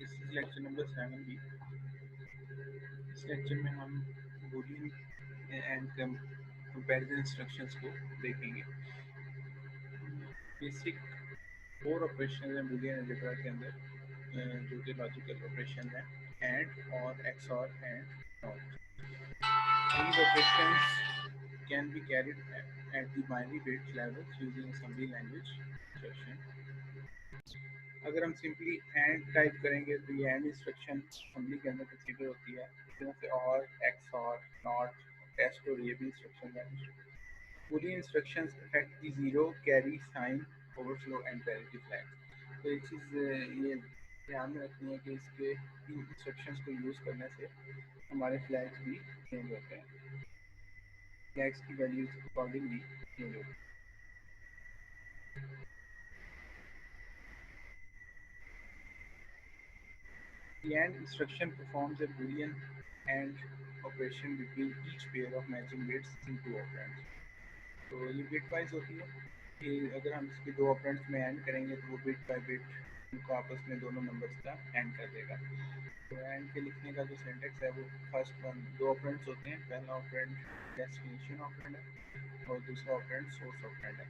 This is lecture number 7 भी। इस lecture में हम बूलियन एंड कंपैरिजन इंस्ट्रक्शंस को देखेंगे। बेसिक 4 ऑपरेशन है बूलियन अलजेब्रा के अंदर, जो कि लॉजिकल ऑपरेशन है, एंड और XOR and not. These operations can be carried at the binary bit level using assembly language instruction. अगर हम सिंपली एंड टाइप करेंगे तो ये एंड इंस्ट्रक्शन असेंबली के अंदर कंसीडर होती है। इस तरह से और, एक्स और, नॉट, टेस्ट और ये भी इंस्ट्रक्शन है। पूरी instructions effect the zero, carry, sign, overflow and parity flag. तो ये चीज़ ये ध्यान में रखनी है कि इसके इन इंस्ट्रक्शंस को यूज़ करने से हमारे फ्लैग्स भी चेंज होते हैं, फ्लैग्स की वैल्यूज अकॉर्डिंगली चेंज होती हैं। The AND instruction performs a Boolean AND operation between each pair of matching bits in two operands. तो ये बिट वाइज होती है कि अगर हम इसके दो ऑपरेंड्स में एंड करेंगे तो वो बिट बाय बिट उनको आपस में दोनों नंबर्स का एंड कर देगा। तो एंड के लिखने का जो सिंटेक्स है वो फर्स्ट वन, दो ऑपरेंड्स होते हैं, पहला ऑपरेंड डेस्टिनेशन ऑपरेंड है और दूसरा ऑपरेंड सोर्स ऑपरेंड है।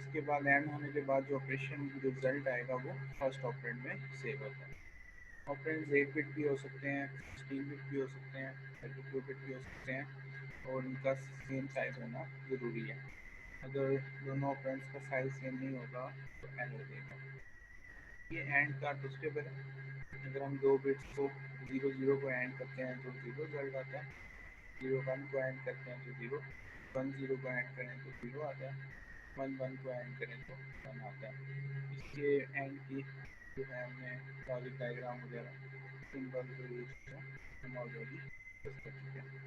इसके बाद एंड होने के बाद जो ऑपरेशन रिजल्ट आएगा वो फर्स्ट ऑपरेंड में सेव होता है। ऑपरेंड्स 8 बिट भी हो सकते हैं, 16 बिट भी हो सकते हैं, 32 बिट भी हो सकते हैं और उनका सेम साइज़ होना ज़रूरी है। अगर दोनों ऑपरेंड्स का साइज़ सेम नहीं होगा तो एरर देगा। ये एंड का ट्विस्टेबल है। अगर हम दो बिट्स को 0 0 को एंड करते हैं तो 0 रिजल्ट आता है, 0 1 को एंड करते हैं तो 0, 1 0 को एंड करें तो 0 आता है, 1 1 को एंड करें तो 1 आता है। इसके एंड की जो है हमने लॉजिक डायग्राम वगैरह सिंबल जो यूज है हम ऑलरेडी डिस्कस कर चुके हैं।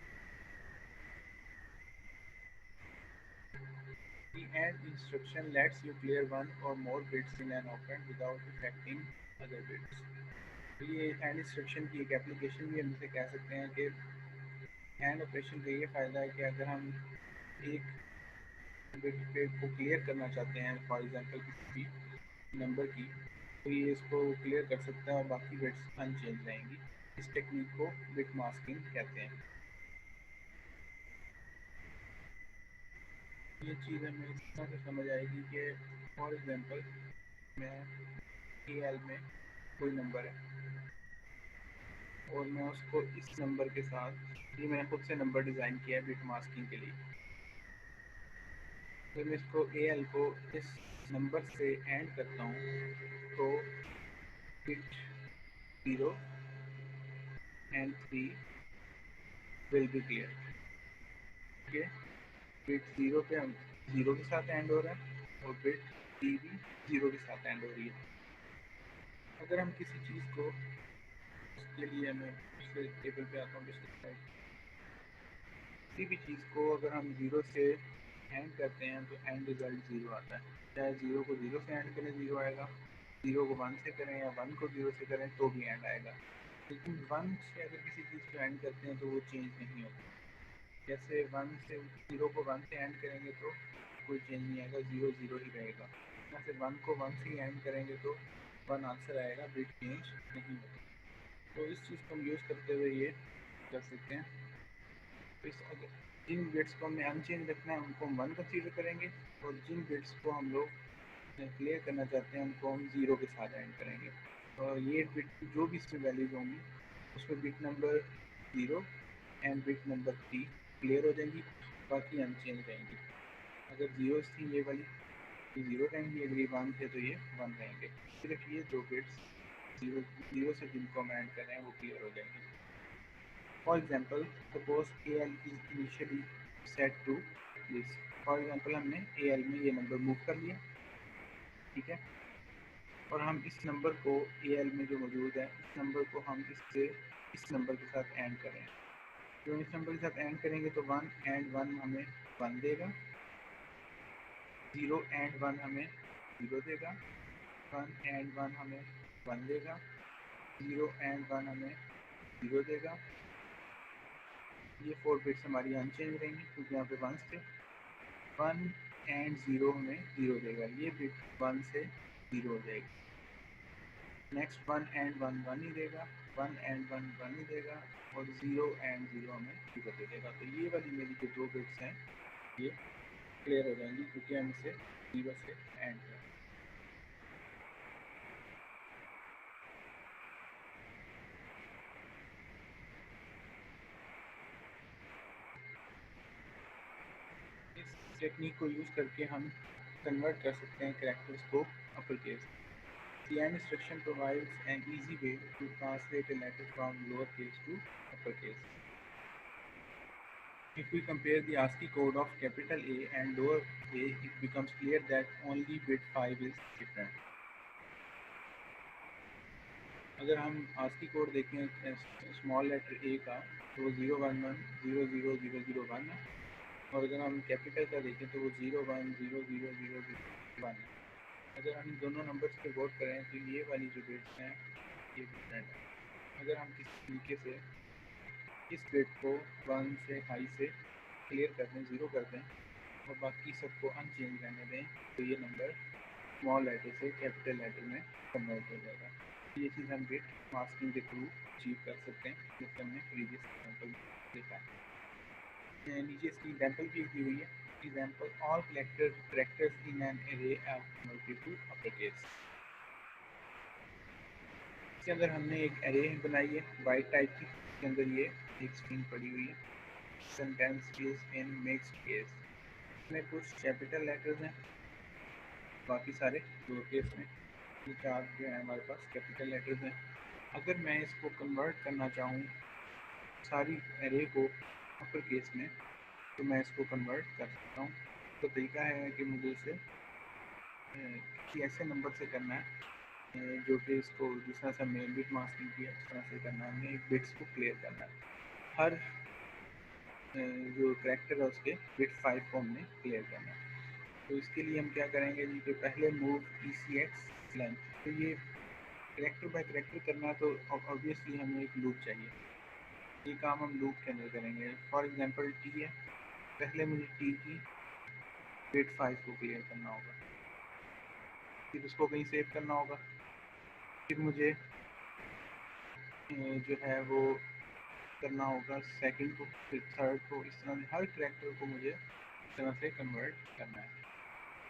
The AND instruction lets you clear one or more bits in an operand without affecting other bits. तो ये AND instruction की एक एप्लीकेशन भी हम इसे कह सकते हैं कि AND ऑपरेशन का ये फ़ायदा है कि अगर हम एक बिट को क्लियर करना चाहते हैं, फॉर एग्जांपल किसी भी नंबर की, तो ये इसको क्लियर कर सकता है और बाकी बिट्स अनचेंज रहेंगी। इस टेक्निक को बिट मास्किंग कहते हैं। ये चीज़ हमें इस तरह से समझ आएगी कि फॉर एग्जांपल मैं ए एल में कोई नंबर है और मैं उसको इस नंबर के साथ, ये मैंने खुद से नंबर डिज़ाइन किया है बिट मास्किंग के लिए, तो मैं इसको ए एल को इस नंबर से एंड करता हूँ तो bit 0 and 3 will be clear. ठीक है, बिट 0 पे हम 0 के साथ एंड हो रहा है और बिट 3 भी 0 के साथ एंड हो रही है। अगर हम किसी चीज़ को, उसके लिए मैं पिछले टेबल पे आता हूँ, पिछले स्लाइड, किसी भी चीज़ को अगर हम 0 से एंड करते हैं तो एंड रिजल्ट 0 आता है। चाहे 0 को 0 से एंड करें 0 आएगा, 0 को 1 से करें या 1 को 0 से करें तो भी एंड आएगा। लेकिन 1 से अगर किसी चीज़ को एंड करते हैं तो वो चेंज नहीं होता। जैसे 1 से 0 को 1 से एंड करेंगे तो कोई चेंज नहीं आएगा, 0 0 ही रहेगा। जैसे 1 को 1 से एंड करेंगे तो 1 आंसर आएगा, बिट चेंज नहीं होगा। तो इस चीज़ को हम यूज़ करते हुए ये कर सकते हैं। तो इस अगर जिन बिट्स को हमने अनचेंज रखना है उनको हम 1 कंसीडर करेंगे और जिन बिट्स को हम लोग क्लियर करना चाहते हैं उनको हम 0 के साथ एंड करेंगे। और ये बिट जो भी इसमें वैल्यूज होंगी उसमें bit number 0 and bit number 3 clear हो जाएंगी, बाकी अनचेंज रहेंगी। अगर जीरोस थी ये वाली तो 0 रहेंगी, अगर ये 1 थे तो ये 1 रहेंगे। सिर्फ ये दो बिट्स 0 से जिनको हम ऐड कर रहे हैं वो क्लियर हो जाएंगी। For example suppose A L is initially set to this. For example हमने ए एल में ये नंबर मूव कर लिया, ठीक है, और हम इस नंबर को ए एल में जो मौजूद है इस नंबर को हम इससे इस नंबर के साथ एंड करें। जो इस नंबर के साथ एंड करेंगे तो 1 एंड 1 हमें 1 देगा, 0 एंड 1 हमें 0 देगा, 1 एंड 1 हमें 1 देगा, 0 एंड 1 हमें 0 देगा। ये 4 बिट्स हमारी अनचेंज रहेंगी क्योंकि यहाँ पे 1s थे। 1 एंड 0 हमें 0 देगा, ये बिट 1 से 0 हो जाएगी। नेक्स्ट 1 एंड 1 1 ही देगा, 1 एंड 1 1 ही देगा, और 0 एंड 0 हमें 0 दे देगा। तो ये वाली मेरी जो दो बिट्स हैं ये क्लियर हो जाएंगी क्योंकि हम इसे 0 से एंड करें। इस टेक्निक को यूज़ करके हम कन्वर्ट कर सकते हैं कैरेक्टर्स को upper case. The AND instruction provides an easy way to translate a letter from lowercase to uppercase. If we compare the ASCII code of capital A and lower a, it becomes clear that only bit 5 is different. अगर हम ASCII code देखें small letter A का तो वो 0 1 1 0 0 0 0 1 है, और अगर हम कैपिटल का देखें तो वो 0 1 0 0 0 0 1 है। अगर हम दोनों नंबर्स पे गौर करें तो ये वाली जो बिट्स हैं ये डिफरेंट है। अगर हम किसी तरीके से इस बिट को 1 से हाई से क्लियर कर दें, 0 कर दें, और बाकी सबको अनचेंज रहने दें, तो ये नंबर स्मॉल लेटर से कैपिटल लेटर में कन्वर्ट हो जाएगा। ये चीज़ हम बिट मास्किंग के थ्रू अचीव कर सकते हैं, जैसे हमने प्रीवियस एग्जाम्पल देखा है। नीचे इसकी एग्जाम्पल भी दी हुई है। Example, all characters in an array are converted to uppercase. इसके अंदर हमने एक एरे बनाई है वाइट टाइप की, इसके अंदर ये एक स्ट्रिंग पड़ी हुई है, sentence is in mixed case. इसमें कुछ कैपिटल लेटर्स हैं, बाकी सारे लोअर केस में। ये चार जो है हमारे पास कैपिटल लेटर्स हैं। अगर मैं इसको कन्वर्ट करना चाहूँ सारी एरे को अपर केस में, तो मैं इसको कन्वर्ट कर सकता हूँ। तो तरीका है कि मुझे इसे किसी ऐसे नंबर से करना है जो कि इसको जिस तरह से हमने बिट मास्किंग किया उस तरह से करना है। हमने एक बिट्स को क्लियर करना है, हर जो करेक्टर है उसके बिट 5 को हमने क्लियर करना है। तो इसके लिए हम क्या करेंगे जी कि पहले मूव ECX लेंथ, तो ये करेक्टर बाय करेक्टर करना है, तो ऑब्वियसली हमें एक लूप चाहिए। ये काम हम लूप के अंदर करेंगे। फॉर एग्जांपल टी है, पहले मुझे टी की बिट 5 को क्लियर करना होगा, फिर उसको कहीं सेव करना होगा, फिर मुझे जो है वो करना होगा सेकंड को, फिर थर्ड को, इस तरह से हर करेक्टर को मुझे इस तरह से कन्वर्ट करना है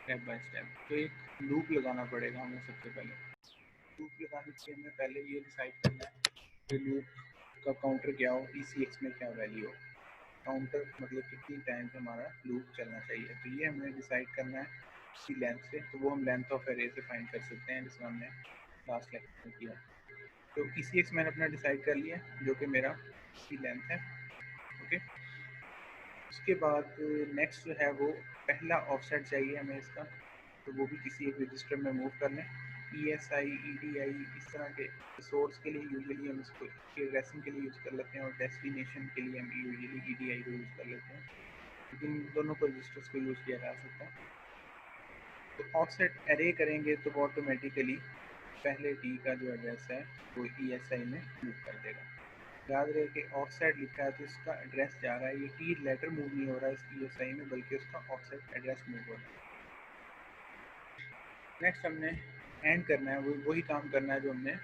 स्टेप बाय स्टेप। तो एक लूप लगाना पड़ेगा हमें सबसे पहले। लूप लगाने के लिए हमें पहले ये डिसाइड करना है कि लूप का काउंटर क्या हो, ECX में क्या वैल्यू हो। काउंटर मतलब कितनी टाइम्स हमारा लूप चलना चाहिए, तो ये हमें डिसाइड करना है इसकी लेंथ से। तो वो हम लेंथ ऑफ एरे से फाइंड कर सकते हैं, जिसमें हमने लास्ट लेक्चर में किया। तो ECX मैंने अपना डिसाइड कर लिया जो कि मेरा इसकी लेंथ है। ओके, उसके बाद नेक्स्ट जो है वो पहला ऑफसेट चाहिए हमें इसका, तो वो भी किसी एक रजिस्टर में मूव कर लें। ESI EDI इस तरह के सोर्स के लिए यूजुअली हम इसको एड्रेसिंग के लिए यूज़ कर लेते हैं, और डेस्टिनेशन के लिए हम यूजुअली EDI को यूज़ कर लेते हैं, लेकिन दोनों को रजिस्टर्स को यूज़ किया जा सकता है। तो ऑफसेट एरे करेंगे तो वो ऑटोमेटिकली पहले टी का जो एड्रेस है वो ESI में मूव कर देगा। याद रहे कि ऑफसेट लिखा है तो इसका एड्रेस जा रहा है, ये टी लेटर मूव नहीं हो रहा है इस ESI में, बल्कि उसका ऑफसेट एड्रेस मूव हो रहा है। नेक्स्ट हमने एंड करना है, वही काम करना है जो हमने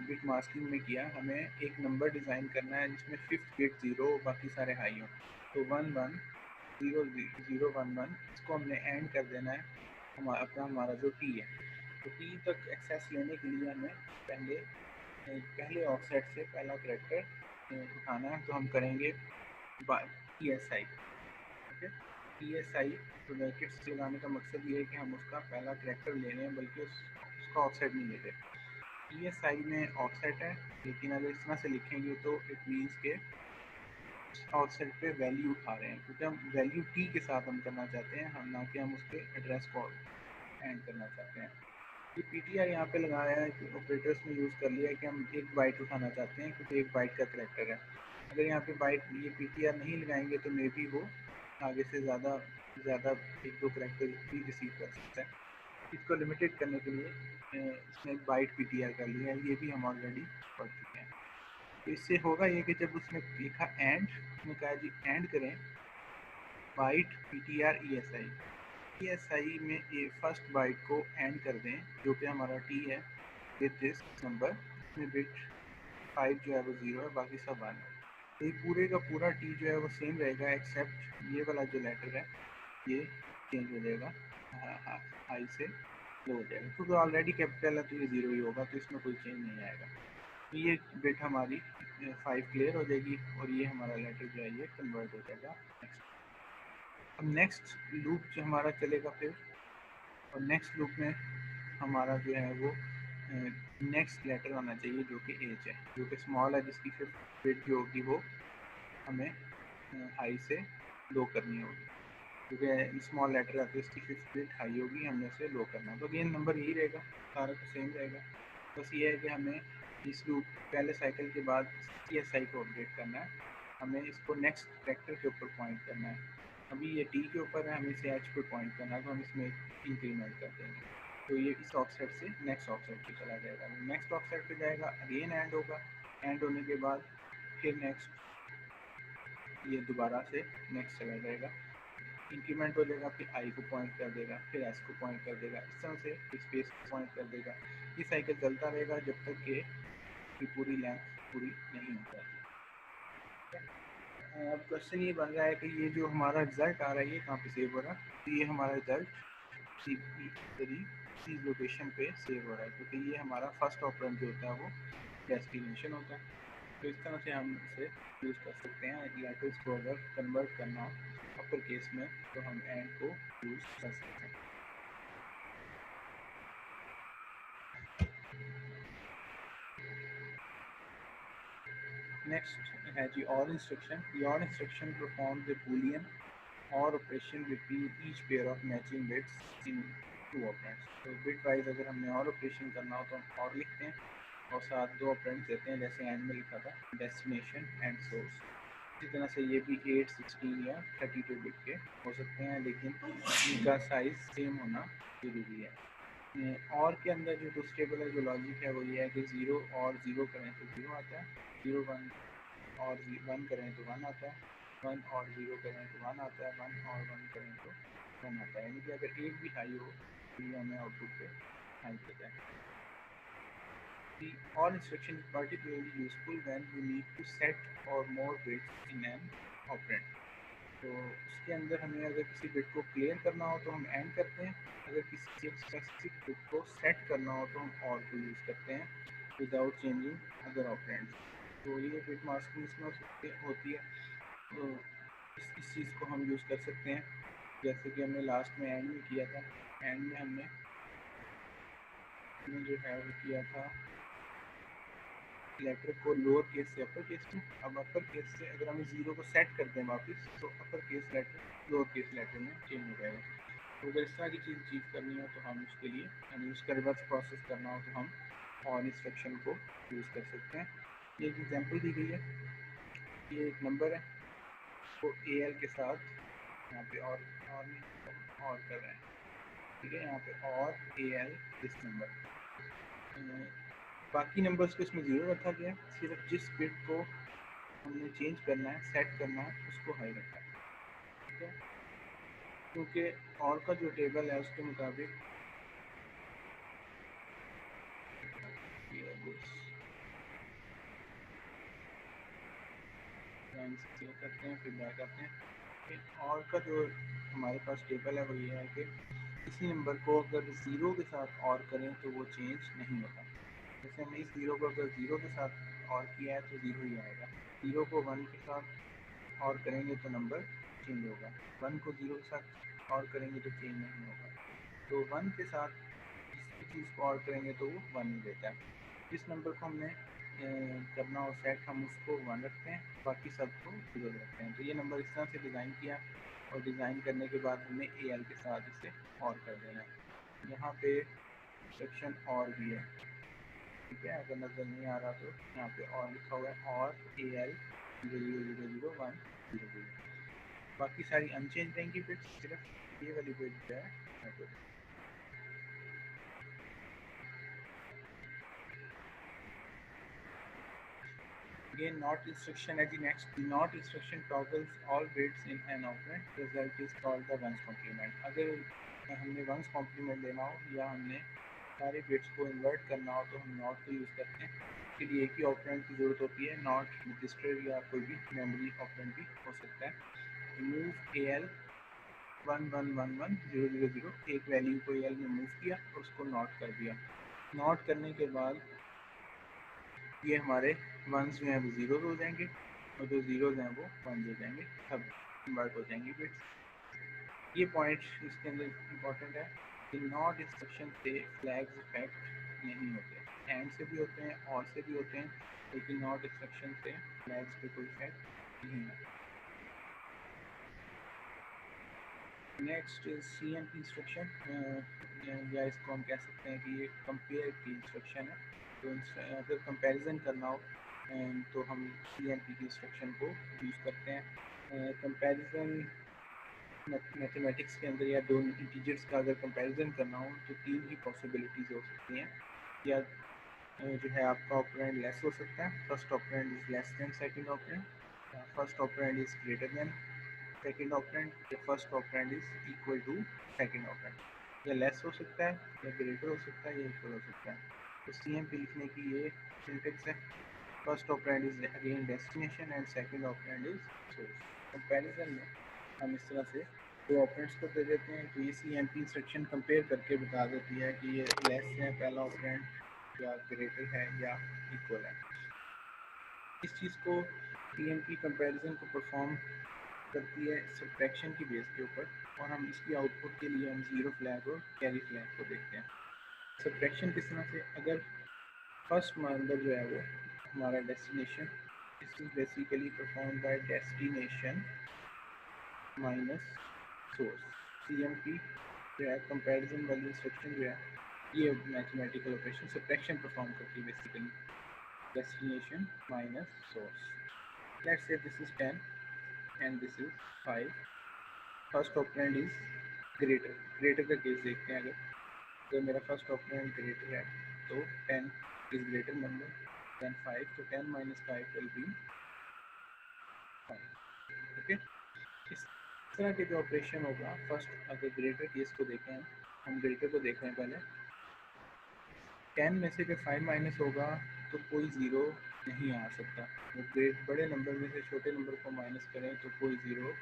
बिट मास्किंग में किया। हमें एक नंबर डिज़ाइन करना है जिसमें फिफ्थ बिट 0 बाकी सारे हाई हो, तो 1 1 0 0 1 1 इसको हमने एंड कर देना है हमारा जो टी है। तो टी तक एक्सेस लेने के लिए हमें पहले ऑफसेट से पहला करेक्टर उठाना है, तो हम करेंगे ESI। ओके, ESI तो ब्रैकेट्स लगाने का मकसद ये है कि हम उसका पहला करेक्टर ले रहे हैं, बल्कि उसका ऑफसेट नहीं ले रहे। ESI में ऑफसेट है, लेकिन अगर इस तरह से लिखेंगे तो इट मीन्स के ऑफसेट पे वैल्यू उठा रहे हैं, क्योंकि हम वैल्यू टी के साथ हम करना चाहते हैं, हम ना कि हम उसके एड्रेस को एंड करना चाहते हैं। ये PTR यहाँ पे लगाया है कि ऑपरेटर्स में यूज़ कर लिया है कि हम एक बाइट उठाना चाहते हैं, क्योंकि एक बाइट का करेक्टर है। अगर यहाँ पे बाइट ये PTR नहीं लगाएंगे तो मे बी वो आगे से ज़्यादा एक दो करेक्टर भी रिसीव कर सकता है। इसको लिमिटेड करने के लिए इसने एक बाइट PTR कर लिया है, ये भी हम ऑलरेडी पढ़ चुके हैं। तो इससे होगा ये कि जब उसने लिखा एंड, उसने कहा जी एंड करें बाइट PTR ESI में ये फर्स्ट बाइट को एंड कर दें जो कि हमारा टी है, विद दिस नंबर में बिट 5 जो है वो 0 है, बाकी सब 1 है। तो ये पूरे का पूरा टी जो है वो सेम रहेगा, एक्सेप्ट ये वाला जो लेटर है ये चेंज हो जाएगा, हाई से लो हो जाएगा, क्योंकि ऑलरेडी कैपिटल है तो ये 0 ही होगा, तो इसमें कोई चेंज नहीं आएगा। तो ये बिट हमारी 5 क्लियर हो जाएगी और ये हमारा लेटर जो है ये कन्वर्ट हो जाएगा नेक्स्ट। अब नेक्स्ट लूप जो हमारा चलेगा फिर, और नेक्स्ट लूप में हमारा जो है वो नेक्स्ट लेटर आना चाहिए जो कि एच है, जो कि स्मॉल है, जिसकी फिर बिट जो होगी वो हमें हाई से लो करनी होगी, क्योंकि स्मॉल लेटर है तो इसकी फिफ्थ बिट हाई होगी, हमने उसे लो करना है। तो अगेन नंबर यही रहेगा, सारा कुछ सेम रहेगा, बस ये है कि हमें इस लूप पहले साइकिल के बाद सी एस आई को अपडेट करना है, हमें इसको नेक्स्ट फैक्टर के ऊपर पॉइंट करना है। अभी ये टी के ऊपर है, हमें इसे एच पे पॉइंट करना है, तो हम इसमें इंक्रीमेंट कर देंगे, तो ये इस ऑफसेट से नेक्स्ट ऑफसेट पे चला जाएगा। नेक्स्ट ऑफसेट पे जाएगा, अगेन एंड होगा, एंड होने के बाद फिर नेक्स्ट ये दोबारा से नेक्स्ट चला जाएगा, इंक्रीमेंट हो जाएगा, फिर आई को पॉइंट कर देगा, फिर एस को पॉइंट कर देगा, इस तरह से फिर स्पेस को पॉइंट कर देगा। ये साइकिल चलता रहेगा जब तक कि पूरी लेंथ पूरी नहीं हो जाती। अब क्वेश्चन ये बन रहा है कि ये जो हमारा रिजल्ट आ रहा है ये कहाँ पे सेव हो रहा है, तो ये हमारा रिजल्ट सी लोकेशन पे सेव हो रहा है, क्योंकि ये हमारा फर्स्ट ऑपरेंड जो होता है वो डेस्टिनेशन होता है। तो इस तरह से हम इसे यूज़ कर सकते हैं। लेटर्स को अगर कन्वर्ट करना हो अपर केस में तो हम एंड को यूज़ कर सकते हैं। नेक्स्ट है जी और instruction. The OR instruction performs a boolean OR operation between each pair of matching bits in two operands। तो बिट वाइज अगर हमने OR ऑपरेशन करना हो तो हम OR लिखते हैं और साथ दो ऑपरेंड्स देते हैं, जैसे एंड में लिखा था डेस्टिनेशन एंड सोर्स। इसी तरह से ये भी 8, 16 या 32 बिट के हो सकते हैं, लेकिन इनका साइज सेम होना जरूरी है। और के अंदर जो डिस्टेबल है जो लॉजिक है वो ये है कि 0 और 0 करें तो 0 आता है, 0 1 और 1 करें तो 1 आता है, 1 और 0 करें तो 1 आता है, 1 और 1 करें तो 1 आता है। यानी कि अगर एक भी हाई हो तो ये हमें आउटपुट पे हाई देता है। The OR instruction is particularly useful when you need to set or more bits in an operand। तो उसके अंदर हमें अगर किसी बिट को क्लियर करना हो तो हम एंड करते हैं, अगर किसी एक स्पेसिफिक बिट को सेट करना हो तो हम और को यूज़ करते हैं विदाउट चेंजिंग अदर ऑपरेंड्स। तो ये बिट मास्किंग इसमें होती है, तो इस चीज़ को हम यूज़ कर सकते हैं, जैसे कि हमने लास्ट में एंड में किया था। एंड में हमने जो है वो किया था लेटर को लोअर केस से अपर केस में। अब अपर केस से अगर हम 0 को सेट कर दें वापस तो upper case letter lower case letter में चेंज हो जाएगा। तो अगर इस तरह की चीज़ अचीव करनी हो तो हम उसके लिए हमें उसका रिवर्स प्रोसेस करना हो तो हम और इंस्ट्रक्शन को यूज़ कर सकते हैं। ये एक एग्जांपल दी गई है, ये एक नंबर है वो AL के साथ यहाँ पे और में और कर रहे हैं, ठीक है, यहाँ पे और AL दिस नंबर। बाकी नंबर्स को इसमें 0 रखा गया, सिर्फ जिस बिट को हमने चेंज करना है सेट करना है उसको हाई रखा है, ठीक है, क्योंकि और का जो टेबल है उसके मुताबिक करते हैं फिर बैक आते हैं। और का जो हमारे पास टेबल है वो ये है कि किसी नंबर को अगर 0 के साथ और करें तो वो चेंज नहीं होता। जैसे हमने इस 0 को अगर 0 के साथ और किया है तो 0 ही आएगा, 0 को 1 के साथ और करेंगे तो नंबर चेंज होगा, 1 को 0 के साथ और करेंगे तो चेंज नहीं होगा। तो 1 के साथ किसी चीज़ को और करेंगे तो वो 1 ही देता है। जिस नंबर को हमने करना हो सेट हम उसको 1 रखते हैं, बाकी सबको 0 रखते हैं। तो ये नंबर इस तरह से डिज़ाइन किया और डिज़ाइन करने के बाद हमने AL के साथ इसे और कर देना है। यहाँ पे सेक्शन और भी है, ठीक है, अगर नज़र नहीं आ रहा तो यहाँ पे और लिखा हुआ है और AL 0001 00। बाकी सारी अनचेंज रहेंगी बिट्स, सिर्फ ये वाली बिट जो है। Again, not instruction at the next. The not instruction toggles all bits in an operand. Result is called the ones complement। अगर हमने ones complement लेना हो या हमने सारे बिट्स को इन्वर्ट करना हो तो हम नॉट का यूज़ करते हैं। इसके लिए एक ही ऑपरेंड की ज़रूरत होती है, नॉट रजिस्टर या कोई भी मेमोरी ऑपरेंड भी हो सकता है। रिमूव ए एल 1111 000, एक वैल्यू को एल में मूव किया और उसको नॉट कर दिया। नॉट करने के बाद ये हमारे वंस जो हैं वो ज़ीरोज़ हो जाएंगे और जो ज़ीरोज़ हैं वो वंस हो जाएंगे, सब कन्वर्ट हो जाएंगे बिट्स। ये पॉइंट इसके अंदर इम्पॉर्टेंट है कि नॉट इंस्ट्रक्शन से फ्लैग्स इफेक्ट नहीं होते, एंड से भी होते हैं और से भी होते हैं, लेकिन नॉट इंस्ट्रक्शन से फ्लैग्स पे कोई इफेक्ट नहीं होता। Next C M P instruction, या इसको हम कह सकते हैं कि ये कंपेयर की इंस्ट्रक्शन है। तो अगर कंपैरिजन करना हो तो हम सी एम पी की इंस्ट्रक्शन को यूज़ करते हैं। कंपैरिजन मैथमेटिक्स के अंदर या दो इंटीजर्स का अगर कंपैरिजन करना हो तो तीन ही पॉसिबिलिटीज़ हो सकती हैं। या जो है आपका ऑपरेंड लेस हो सकता है, first operand is less than second operand, first operand is greater than second operand, या first operand is equal to second operand. या लेस हो सकता है, या ग्रेटर हो सकता है, या इक्वल हो सकता है। तो सी एम पी लिखने की ये सिंटेक्स है। First operand is again destination and second operand is source. Comparison में हम इस तरह से दो ऑपरेंड्स को दे देते हैं, तो ये C M P instruction compare करके बता देती है कि ये लेस है पहला ऑपरेंड, या ग्रेटर है, या इक्वल है। इस चीज़ को सी एम पी कंपेरिजन को परफॉर्म करती है सब्ट्रैक्शन की बेस के ऊपर, और हम इसकी आउटपुट के लिए हम ज़ीरो फ्लैग और कैरी फ्लैग को देखते हैं। सब्ट्रैक्शन किस तरह से, अगर फर्स्ट नंबर जो है वो हमारा destination, this is basically perform by destination minus source. C M P जो है कंपेरिजन वाली इंस्ट्रक्शन जो है ये मैथमेटिकल ऑपरेशन सब्ट्रैक्शन परफॉर्म करती है basically, destination minus source. Let's say this is 10 and this is 5. First operand is greater, greater का case देखते हैं। अगर मेरा फर्स्ट ऑपरेंड ग्रेटर है तो 10 इज ग्रेटर नंबर देन 5, तो 10 माइनस 5 विल बी 5। ओके, इस तरह के जो ऑपरेशन होगा, फर्स्ट अगर ग्रेटर केस को देखें, हम ग्रेटर को देख रहे हैं पहले, 10 में से जब 5 माइनस होगा तो कोई ज़ीरो नहीं आ सकता। वो ग्रेट बड़े नंबर में से छोटे नंबर को माइनस करें तो कोई ज़ीरो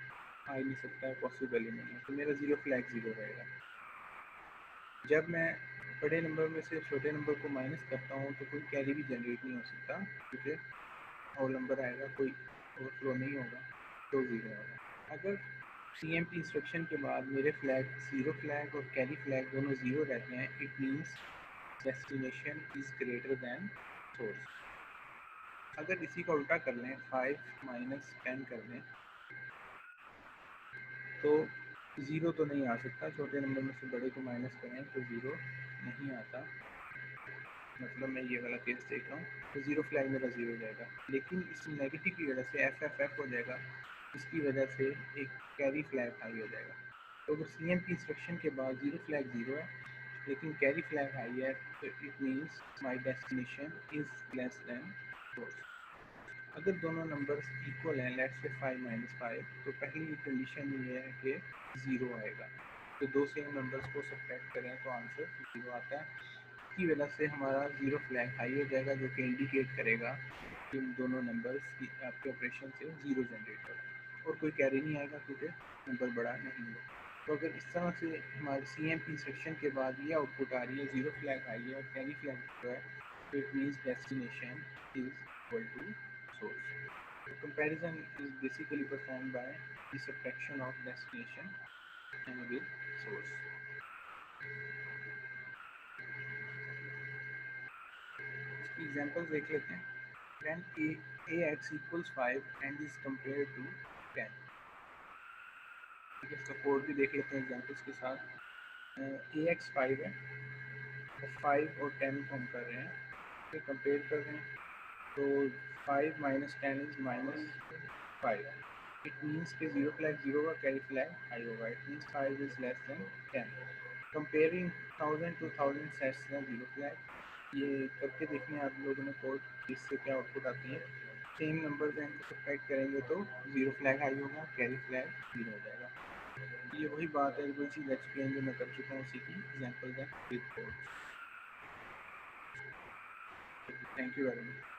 आ ही नहीं सकता है, पॉसिबल ही नहीं है, तो मेरा ज़ीरो फ्लैग ज़ीरो रहेगा। जब मैं बड़े नंबर में से छोटे नंबर को माइनस करता हूँ तो कोई कैरी भी जनरेट नहीं हो सकता, क्योंकि और नंबर आएगा, कोई ओवरफ्लो नहीं होगा, तो ज़ीरो होगा। अगर सी एम पी इंस्ट्रक्शन के बाद मेरे फ्लैग ज़ीरो फ्लैग और कैरी फ्लैग दोनों ज़ीरो रहते हैं, it means destination is greater than source. अगर इसी का उल्टा कर लें, 5 माइनस 10 कर लें, तो ज़ीरो तो नहीं आ सकता, छोटे नंबर में से बड़े को माइनस करें तो ज़ीरो नहीं आता। मतलब मैं ये वाला केस देख रहा हूँ, तो ज़ीरो फ्लैग मेरा ज़ीरो जाएगा, लेकिन इस नेगेटिव की वजह से एफ एफ एफ हो जाएगा, इसकी वजह से एक कैरी फ्लैग हाई हो जाएगा। तो अगर सी एम की इंस्ट्रक्शन के बाद ज़ीरो फ्लैग ज़ीरो है लेकिन कैरी फ्लैग हाई है, तो it means my destination is less than source. अगर दोनों नंबर्स इक्वल हैं, लेट्स से 5 माइनस 5, तो पहली कंडीशन ये है कि ज़ीरो आएगा। तो दो सेम नंबर्स को सब्ट्रैक्ट करें तो आंसर ज़ीरो आता है। की वजह से हमारा ज़ीरो फ्लैग हाई हो जाएगा, जो कि इंडिकेट करेगा कि इन दोनों नंबर्स की आपके ऑपरेशन से ज़ीरो जनरेट हो रहा है, और कोई कैरी नहीं आएगा क्योंकि नंबर बड़ा नहीं है। तो अगर इस तरह से हमारे सी एम पी इंस्ट्रक्शन के बाद ये आउटपुट आ रही है, ज़ीरो फ्लैग हाई है और कैरी फ्लैग जो है, तो it means destination is equal to source. The comparison is basically performed by the subtraction of destination and with source. इसकी एग्जांपल्स देख लेते हैं। When ax equals 5 and is compared to 10, ठीक है, इसका कोड भी देख लेते हैं एग्जांपल्स के साथ। ax 5 है और 5 और 10 को हम कर रहे हैं, तो कंपेयर कर रहे हैं, तो 5 minus 10 is minus 5। It means कि ज़ीरो फ्लैग ज़ीरो का कैरी फ्लैग हाई होगा, it means 5 is less than 10। Comparing 1000 to 1000 sets the zero flag. ये करके देखने हैं आप लोगों ने कोड, इससे क्या आउटपुट आती है। सेम नंबर हैं इनको सब्ट्रैक्ट करेंगे तो ज़ीरो फ्लैग हाई होगा, कैरी फ्लैग ज़ीरो हो जाएगा। ये वही बात है, वही चीज़ एक्सप्लेन जो मैं कर चुका हूँ, उसी की एग्जाम्पल है with code. Thank you very much.